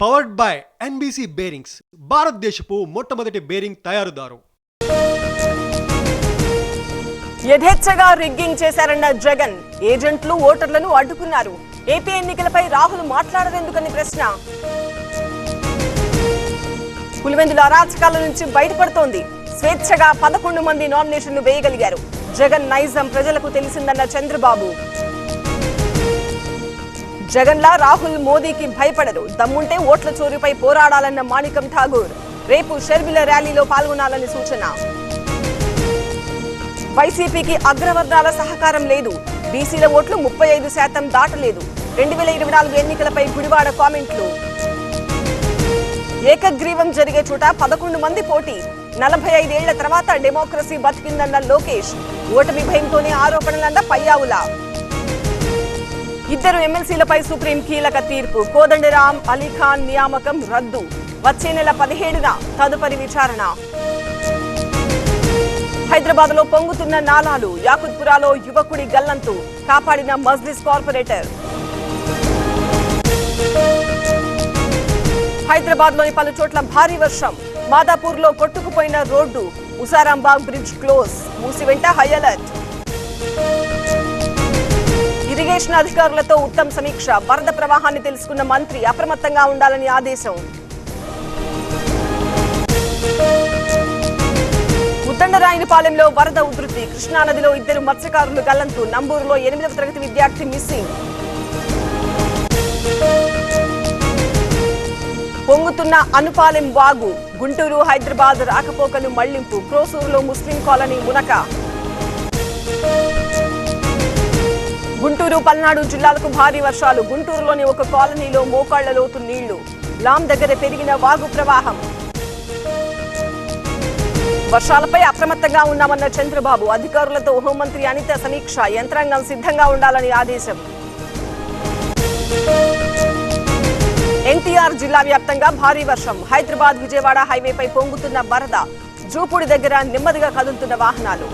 Powered by NBC bearings, భారతదేశపు మొట్టమొదటి bearing తయారుదారు. యథేచ్ఛగా రిగ్గింగ్ చేశారన్న జగన్, ఏజెంట్లు ఓటర్లను అడ్డుకున్నారు. ఏపీ ఎన్నికలపై రాహుల్ మాట్లాడరెందుకని ప్రశ్న. పులివెందుల అరాచకాల నుంచి బయటపడుతోంది. స్వేచ్ఛగా 11 మంది నామినేషన్లు వేయగలిగారు. జగన్ నైజం ప్రజలకు తెలిసిందన్న చంద్రబాబు. జగన్లా రాహుల్ మోదీకి భయపడరు, దమ్ముంటే ఓట్ల చోరీపై పోరాడాలన్న మాణికం ఠాగూర్. రేపు షర్మిల ర్యాలీలో పాల్గొనాలని సూచన. వైసీపీకి అగ్రవర్ణాల సహకారం లేదు, బీసీల ఓట్లు 35% దాటలేదు. 2024 ఎన్నికలపై గుడివాడ కామెంట్లు. ఏకగ్రీవం జరిగే చోట 11 మంది పోటీ. 45 ఏళ్ల తర్వాత డెమోక్రసీ బతికిందన్న లోకేష్. ఓటమి భయంతోనే ఆరోపణలన్న పయ్యావుల. ఇద్దరు ఎమ్మెల్సీలపై సుప్రీం కీలక తీర్పు. కోదండరాం, అలీఖాన్ నియామకం రద్దు. వచ్చే నెల 17న తదుపరి విచారణ. హైదరాబాద్ లో పొంగుతున్న నాలాలు. యాకుత్పురాలో యువకుడి గల్లంతు. కాపాడిన మజ్లిస్ కార్పొరేటర్. హైదరాబాద్ లోని పలు చోట్ల భారీ వర్షం. మాదాపూర్ లో కొట్టుకుపోయిన road. Musarambagh bridge close. Musi వెంట హై అలర్ట్. ఇరిగేషన్ అధికారులతో ఉత్తమ్ సమీక్ష. వరద ప్రవాహాన్ని తెలుసుకున్న మంత్రి అప్రమత్తంగా ఉండాలని ఆదేశం. ఉద్దండరాయనిపాలెంలో వరద ఉధృతి. కృష్ణానదిలో ఇద్దరు మత్స్యకారులు గల్లంతు. నంబూరులో 8వ తరగతి విద్యార్థి మిస్సింగ్. పొంగుతున్న అనుపాలెం వాగు. గుంటూరు హైదరాబాద్ రాకపోకలు మళ్లింపు. క్రోసూరులో ముస్లిం కాలనీ మునక. గుంటూరు పల్నాడు జిల్లాలకు భారీ వర్షాలు. గుంటూరులోని ఒక కాలనీలో మోకాళ్ల లోతు నీళ్లు. లాం దగ్గర పెరిగిన వాగు ప్రవాహం. వర్షాలపై అప్రమత్తంగా ఉన్నామన్న చంద్రబాబు. అధికారులతో హోంమంత్రి అనిత సమీక్ష. యంత్రాంగం సిద్ధంగా ఉండాలని ఆదేశం. ఎన్టీఆర్ జిల్లా వ్యాప్తంగా భారీ వర్షం. హైదరాబాద్ విజయవాడ హైవేపై పొంగుతున్న వరద. జూపూడి దగ్గర నెమ్మదిగా కదులుతున్న వాహనాలు.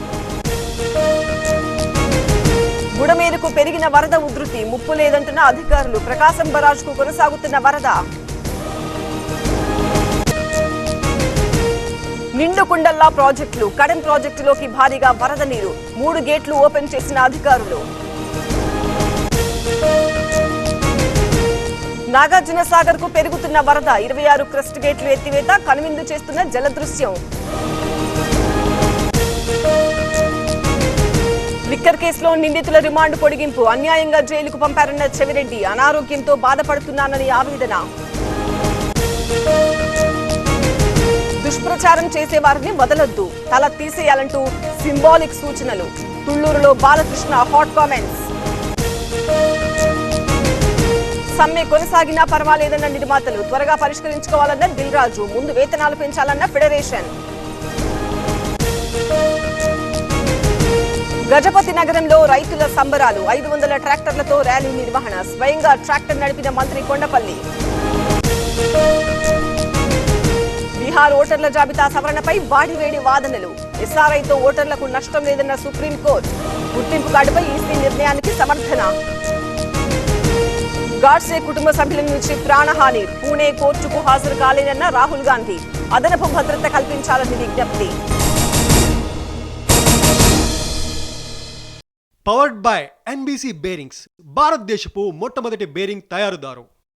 బుడమేరుకు పెరిగిన వరద ఉధృతి. ముప్పు లేదంటున్న అధికారులు. ప్రకాశం బరాజ్కు కొనసాగుతున్న వరద. నిండుకుండల్లా ప్రాజెక్టులు. కడెం ప్రాజెక్టులోకి భారీగా వరద నీరు. 3 గేట్లు ఓపెన్ చేసిన అధికారులు. నాగార్జున సాగర్ కు పెరుగుతున్న వరద. 26 క్రస్ట్ గేట్లు ఎత్తివేత. కనువిందు చేస్తున్న జలదృశ్యం. లిక్కర్ కేసులో నిందితుల రిమాండ్ పొడిగింపు. అన్యాయంగా జైలుకు పంపారన్న చెవిరెడ్డి. అనారోగ్యంతో బాధపడుతున్నానని ఆవేదన. దుష్ప్రచారం చేసేవారిని వదలొద్దు, తల తీసేయాలంటూ సింబాలిక్ సూచనలు. తుళ్లూరులో బాలకృష్ణ హాట్ కామెంట్స్. సమ్మె కొనసాగినా పర్వాలేదన్న నిర్మాతలు. త్వరగా పరిష్కరించుకోవాలన్న దిల్ రాజు. ముందు వేతనాలు పెంచాలన్న ఫెడరేషన్. గజపతి నగరంలో రైతుల సంబరాలు. 500 ట్రాక్టర్లతో ర్యాలీ నిర్వహణ. స్వయంగా ట్రాక్టర్ నడిపిన మంత్రి కొండపల్లి. బీహార్ ఓటర్ల జాబితా సవరణపై వాడివేడి వాదనలు. ఎస్ఆర్ఐతో ఓటర్లకు నష్టం లేదన్న సుప్రీంకోర్టు. గుర్తింపు కార్డుపై ఈసీ నిర్ణయానికి సమర్థన. గాడ్సే కుటుంబ సభ్యుల నుంచి ప్రాణహాని. పూణే కోర్టుకు హాజరు కాలేనన్న రాహుల్ గాంధీ. అదనపు భద్రత కల్పించాలని విజ్ఞప్తి. పవర్డ్ బై ఎన్బీసీ బేరింగ్స్, భారతదేశపు మొట్టమొదటి బేరింగ్ తయారుదారు.